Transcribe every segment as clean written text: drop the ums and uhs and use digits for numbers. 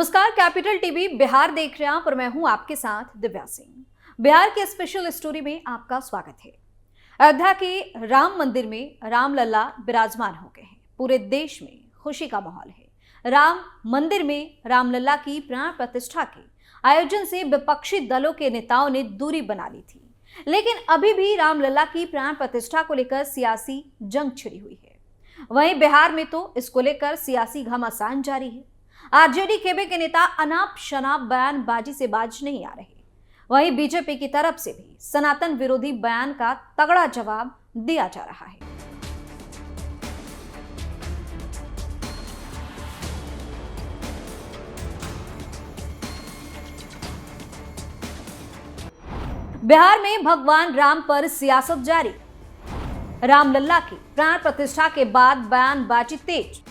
नमस्कार, capital TV Bihar देख रहे हैं आप और मैं हूं आपके साथ दिव्या सिंह। बिहार के स्पेशल स्टोरी में आपका स्वागत है। अयोध्या के राम मंदिर में रामलला विराजमान हो गए हैं। पूरे देश में खुशी का माहौल है। राम मंदिर में रामलला की प्राण प्रतिष्ठा के आयोजन से विपक्षी दलों के नेताओं ने दूरी बना ली थी, लेकिन अभी भी रामलला की प्राण प्रतिष्ठा को लेकर सियासी जंग छिड़ी हुई है। वहीं बिहार में तो इसको लेकर सियासी घमासान जारी है। आरजेडी खेमे के नेता अनाप शनाप बयानबाजी से बाज नहीं आ रहे। वहीं बीजेपी की तरफ से भी सनातन विरोधी बयान का तगड़ा जवाब दिया जा रहा है। बिहार में भगवान राम पर सियासत जारी। रामलला की प्राण प्रतिष्ठा के बाद बयानबाजी तेज।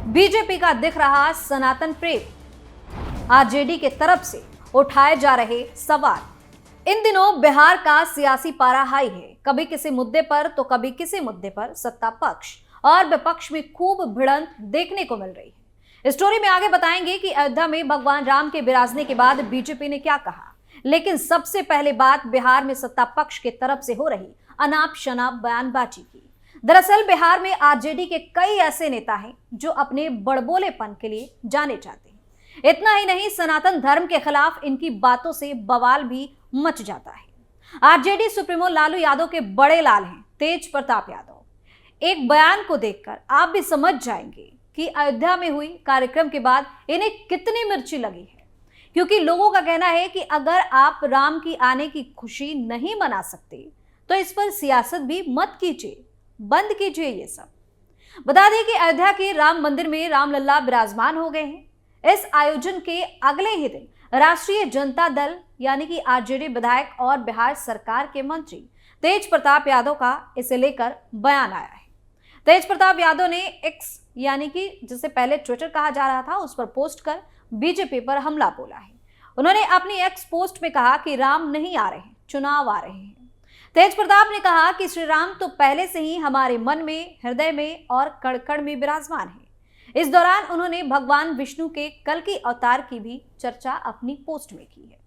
बीजेपी का दिख रहा सनातन प्रेम। आरजेडी के तरफ से उठाए जा रहे सवाल। इन दिनों बिहार का सियासी पारा हाई है। कभी किसी मुद्दे पर तो कभी किसी मुद्दे पर सत्ता पक्ष और विपक्ष में खूब भिड़ंत देखने को मिल रही है। इस स्टोरी में आगे बताएंगे कि अयोध्या में भगवान राम के विराजने के बाद बीजेपी ने क्या कहा, लेकिन सबसे पहले बात बिहार में सत्ता पक्ष के तरफ से हो रही अनाप शनाप बयानबाजी की। दरअसल बिहार में आरजेडी के कई ऐसे नेता हैं जो अपने बड़बोलेपन के लिए जाने जाते हैं। इतना ही नहीं, सनातन धर्म के खिलाफ इनकी बातों से बवाल भी मच जाता है। आरजेडी सुप्रीमो लालू यादव के बड़े लाल हैं तेज प्रताप यादव। एक बयान को देखकर आप भी समझ जाएंगे कि अयोध्या में हुई कार्यक्रम के बाद इन्हें कितनी मिर्ची लगी है, क्योंकि लोगों का कहना है कि अगर आप राम की आने की खुशी नहीं मना सकते तो इस पर सियासत भी मत कीजिए, बंद कीजिए ये सब। बता दें कि अयोध्या के राम मंदिर में रामलला विराजमान हो गए हैं। इस आयोजन के अगले ही दिन राष्ट्रीय जनता दल यानी कि आरजेडी विधायक और बिहार सरकार के मंत्री तेज प्रताप यादव का इसे लेकर बयान आया है। तेज प्रताप यादव ने एक्स यानी कि जिसे पहले ट्विटर कहा जा रहा था उस पर पोस्ट कर बीजेपी पर हमला बोला है। उन्होंने अपनी एक्स पोस्ट में कहा कि राम नहीं आ रहे हैं, चुनाव आ रहे हैं। तेज प्रताप ने कहा कि श्री राम तो पहले से ही हमारे मन में, हृदय में और कण-कण में विराजमान है। इस दौरान उन्होंने भगवान विष्णु के कल्कि अवतार की भी चर्चा अपनी पोस्ट में की है।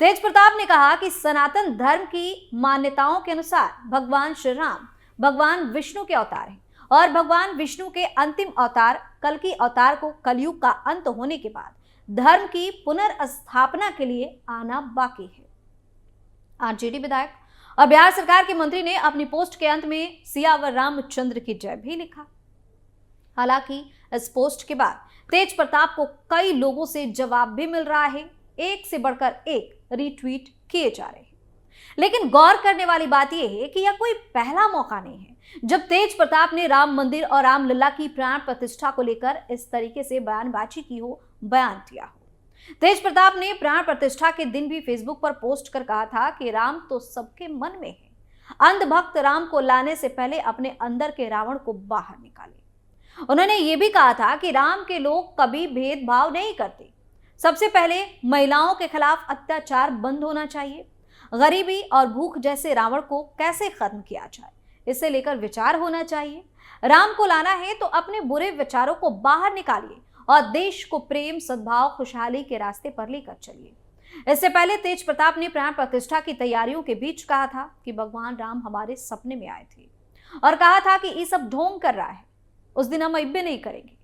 तेज प्रताप ने कहा कि सनातन धर्म की मान्यताओं के अनुसार भगवान श्री राम भगवान विष्णु के अवतार हैं और भगवान विष्णु के अंतिम अवतार कल्कि अवतार को कलयुग का अंत होने के बाद धर्म की पुनर्स्थापना के लिए आना बाकी है। आरजेडी विधायक और बिहार सरकार के मंत्री ने अपनी पोस्ट के अंत में सियावर रामचंद्र की जय भी लिखा। हालांकि इस पोस्ट के बाद तेज प्रताप को कई लोगों से जवाब भी मिल रहा है। एक से बढ़कर एक रीट्वीट किए जा रहे हैं। लेकिन गौर करने वाली बात यह है कि यह कोई पहला मौका नहीं है जब तेज प्रताप ने राम मंदिर और रामलला की प्राण प्रतिष्ठा को लेकर इस तरीके से बयानबाजी की हो, बयान दिया हो। तेज प्रताप ने प्राण प्रतिष्ठा के दिन भी फेसबुक पर पोस्ट कर कहा था कि राम तो सबके मन में है। अंधभक्त राम को लाने से पहले अपने अंदर के रावण को बाहर निकाले। उन्होंने ये भी कहा था कि राम के लोग कभी भेदभाव नहीं करते। सबसे पहले महिलाओं के खिलाफ अत्याचार बंद होना चाहिए। गरीबी और भूख जैसे रावण को कैसे खत्म किया जाए, इसे लेकर विचार होना चाहिए। राम को लाना है तो अपने बुरे विचारों को बाहर निकालिए और देश को प्रेम, सद्भाव, खुशहाली के रास्ते पर लेकर चलिए। इससे पहले तेज प्रताप ने प्राण प्रतिष्ठा की तैयारियों के बीच कहा था कि भगवान राम हमारे सपने में आए थे और कहा था कि ये सब ढोंग कर रहा है, उस दिन हम अब्बे नहीं करेंगे।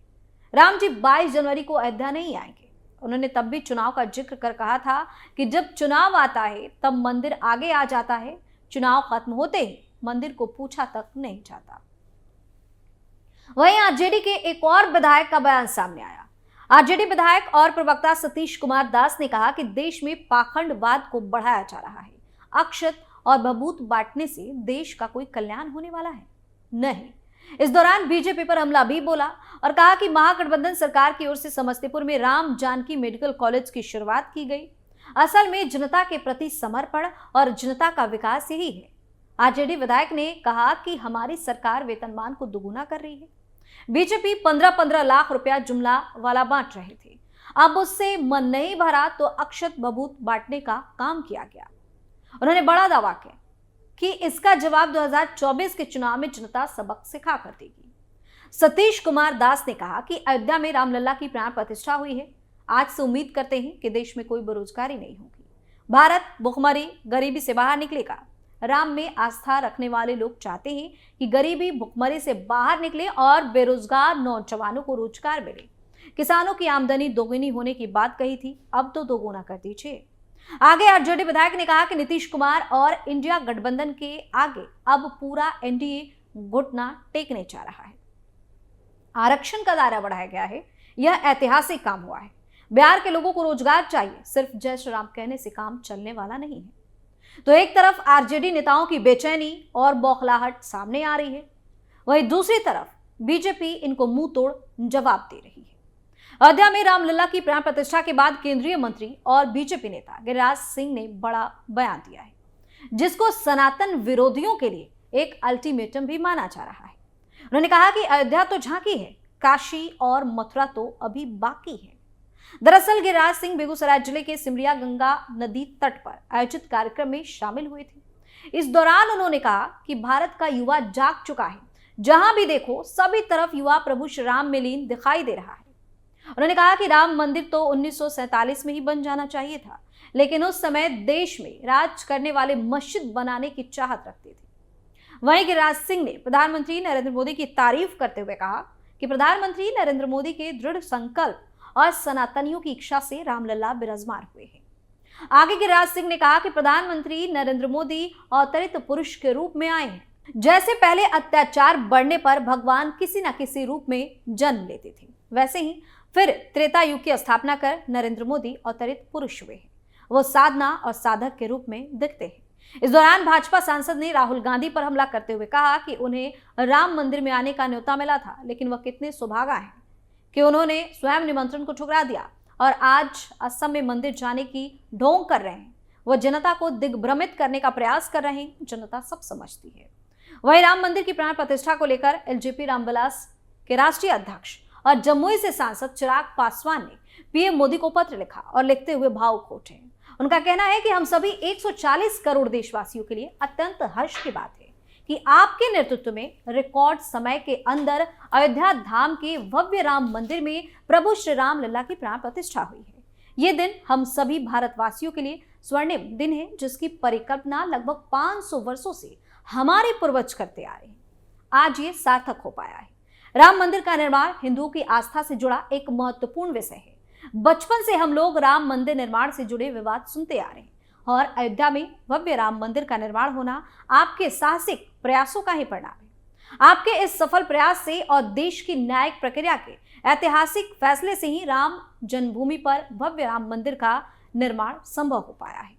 राम जी 22 जनवरी को अयोध्या नहीं आएंगे। उन्होंने तब भी चुनाव का जिक्र कर कहा था कि जब चुनाव आता है तब मंदिर आगे आ जाता है, चुनाव खत्म होते ही मंदिर को पूछा तक नहीं जाता। वहीं आरजेडी के एक और विधायक का बयान सामने आया। आरजेडी विधायक और प्रवक्ता सतीश कुमार दास ने कहा कि देश में पाखंडवाद को बढ़ाया जा रहा है। अक्षत और भभूत बांटने से देश का कोई कल्याण होने वाला है नहीं। इस दौरान बीजेपी पर हमला भी बोला और कहा कि महागठबंधन सरकार की ओर से समस्तीपुर में राम जानकी मेडिकल कॉलेज की शुरुआत की गई। असल में जनता के प्रति समर्पण और जनता का विकास यही है। आरजेडी विधायक ने कहा कि हमारी सरकार वेतनमान को दुगुना कर रही है। बीजेपी 15-15 लाख रुपया जुमला वाला बांट रहे थे, अब उससे मन नहीं भरा तो अक्षत भभूत बांटने का काम किया गया। उन्होंने बड़ा दावा किया कि इसका जवाब 2024 के चुनाव में जनता सबक सिखा कर देगी। सतीश कुमार दास ने कहा कि अयोध्या में रामलला की प्राण प्रतिष्ठा हुई है। आज से उम्मीद करते हैं कि देश में कोई बेरोजगारी नहीं होगी। भारत भुखमरी, गरीबी से बाहर निकलेगा। राम में आस्था रखने वाले लोग चाहते हैं कि गरीबी, भुखमरी से बाहर निकले और बेरोजगार नौजवानों को रोजगार मिले। किसानों की आमदनी दोगुनी होने की बात कही थी, अब तो दोगुना कर दीजिए। आगे आरजेडी विधायक ने कहा कि नीतीश कुमार और इंडिया गठबंधन के आगे अब पूरा एनडीए घुटना टेकने जा रहा है। आरक्षण का दायरा बढ़ाया गया है, यह ऐतिहासिक काम हुआ है। बिहार के लोगों को रोजगार चाहिए, सिर्फ जय श्री राम कहने से काम चलने वाला नहीं है। तो एक तरफ आरजेडी नेताओं की बेचैनी और बौखलाहट सामने आ रही है, वहीं दूसरी तरफ बीजेपी इनको मुंह तोड़ जवाब दे रही है। अयोध्या में रामलला की प्राण प्रतिष्ठा के बाद केंद्रीय मंत्री और बीजेपी नेता गिरिराज सिंह ने बड़ा बयान दिया है, जिसको सनातन विरोधियों के लिए एक अल्टीमेटम भी माना जा रहा है। उन्होंने कहा कि अयोध्या तो झांकी है, काशी और मथुरा तो अभी बाकी है। दरअसल गिरिराज सिंह बेगूसराय जिले के सिमरिया गंगा नदी तट पर आयोजित कार्यक्रम में शामिल हुए थे। इस दौरान उन्होंने कहा कि भारत का युवा जाग चुका है, जहां भी देखो सभी तरफ युवा प्रभु श्री राम में लीन दिखाई दे रहा है। उन्होंने कहा कि राम मंदिर तो 1947 में ही बन जाना चाहिए था, लेकिन उस समय देश में राज करने वाले मस्जिद बनाने की चाहत रखते थे। वहीं गिरिराज सिंह ने प्रधानमंत्री नरेंद्र मोदी की तारीफ करते हुए कहा कि प्रधानमंत्री नरेंद्र मोदी के दृढ़ संकल्प और सनातनियों की इच्छा से रामलला विराजमान हुए हैं। आगे गिरिराज सिंह ने कहा कि प्रधानमंत्री नरेंद्र मोदी अवतरित पुरुष के रूप में आए हैं। जैसे पहले अत्याचार बढ़ने पर भगवान किसी न किसी रूप में जन्म लेते थे, वैसे ही फिर त्रेता युग की स्थापना कर नरेंद्र मोदी अवतरित पुरुष हुए हैं। वो साधना और साधक के रूप में दिखते हैं। इस दौरान भाजपा सांसद ने राहुल गांधी पर हमला करते हुए कहा कि उन्हें राम मंदिर में आने का न्योता मिला था, लेकिन वह कितने सुभागा हैं कि उन्होंने स्वयं निमंत्रण को ठुकरा दिया और आज असम में मंदिर जाने की ढोंग कर रहे हैं। वह जनता को दिग्भ्रमित करने का प्रयास कर रहे हैं, जनता सब समझती है। वहीं राम मंदिर की प्राण प्रतिष्ठा को लेकर एलजेपी रामविलास के राष्ट्रीय अध्यक्ष और जमुई से सांसद चिराग पासवान ने पीएम मोदी को पत्र लिखा और लिखते हुए भावुक उठे। उनका कहना है कि हम सभी 140 करोड़ देशवासियों के लिए अत्यंत हर्ष की बात है कि आपके नेतृत्व में रिकॉर्ड समय के अंदर अयोध्या धाम के भव्य राम मंदिर में प्रभु श्री राम लला की प्राण प्रतिष्ठा हुई है। ये दिन हम सभी भारतवासियों के लिए स्वर्णिम दिन है, जिसकी परिकल्पना लगभग 500 वर्षों से हमारे पूर्वज करते आ रहे हैं। आज ये सार्थक हो पाया है। राम मंदिर का निर्माण हिंदुओं की आस्था से जुड़ा एक महत्वपूर्ण विषय है। बचपन से हम लोग राम मंदिर निर्माण से जुड़े विवाद सुनते आ रहे हैं और अयोध्या में भव्य राम मंदिर का निर्माण होना आपके साहसिक प्रयासों का ही परिणाम है। आपके इस सफल प्रयास से और देश की न्यायिक प्रक्रिया के ऐतिहासिक फैसले से ही राम जन्मभूमि पर भव्य राम मंदिर का निर्माण संभव हो पाया है।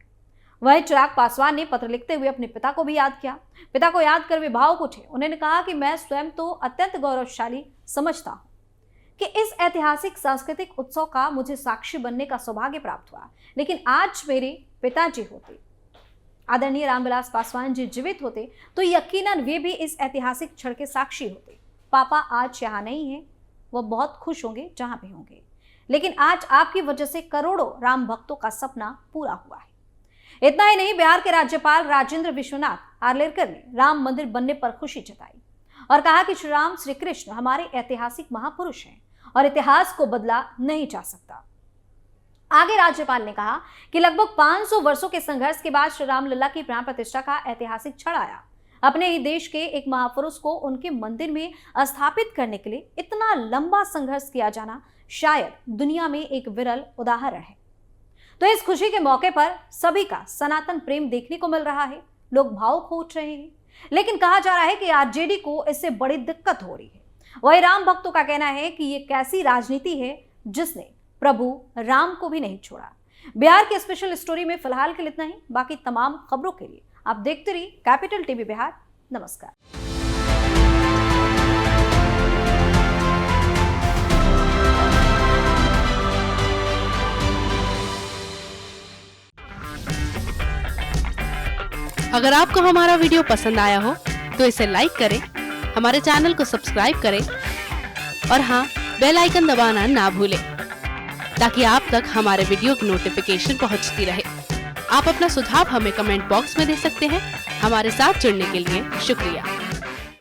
वहीं चिराग पासवान ने पत्र लिखते हुए अपने पिता को भी याद किया। पिता को याद कर वे भावुक उठे। उन्होंने कहा कि मैं स्वयं तो अत्यंत गौरवशाली समझता हूँ कि इस ऐतिहासिक सांस्कृतिक उत्सव का मुझे साक्षी बनने का सौभाग्य प्राप्त हुआ, लेकिन आज मेरे पिताजी होते, आदरणीय रामविलास पासवान जी जीवित होते तो यकीनन वे भी इस ऐतिहासिक क्षण के साक्षी होते। पापा आज यहाँ नहीं है, वह बहुत खुश होंगे जहां भी होंगे, लेकिन आज आपकी वजह से करोड़ों राम भक्तों का सपना पूरा हुआ है। इतना ही नहीं, बिहार के राज्यपाल राजेंद्र विश्वनाथ आर्लेकर ने राम मंदिर बनने पर खुशी जताई और कहा कि श्री राम श्री कृष्ण हमारे ऐतिहासिक महापुरुष हैं और इतिहास को बदला नहीं जा सकता। आगे राज्यपाल ने कहा कि लगभग 500 वर्षों के संघर्ष के बाद श्री राम लला की प्राण प्रतिष्ठा का ऐतिहासिक क्षण आया। अपने ही देश के एक महापुरुष को उनके मंदिर में स्थापित करने के लिए इतना लंबा संघर्ष किया जाना शायद दुनिया में एक विरल उदाहरण है। तो इस खुशी के मौके पर सभी का सनातन प्रेम देखने को मिल रहा है। लोग भावुक हो उठ रहे हैं, लेकिन कहा जा रहा है कि आरजेडी को इससे बड़ी दिक्कत हो रही है। वही राम भक्तों का कहना है कि ये कैसी राजनीति है जिसने प्रभु राम को भी नहीं छोड़ा। बिहार के स्पेशल स्टोरी में फिलहाल के लिए इतना ही। बाकी तमाम खबरों के लिए आप देखते रहिए कैपिटल टीवी बिहार। नमस्कार। अगर आपको हमारा वीडियो पसंद आया हो तो इसे लाइक करें, हमारे चैनल को सब्सक्राइब करें और हाँ, बेल आइकन दबाना ना भूलें ताकि आप तक हमारे वीडियो की नोटिफिकेशन पहुंचती रहे। आप अपना सुझाव हमें कमेंट बॉक्स में दे सकते हैं। हमारे साथ जुड़ने के लिए शुक्रिया।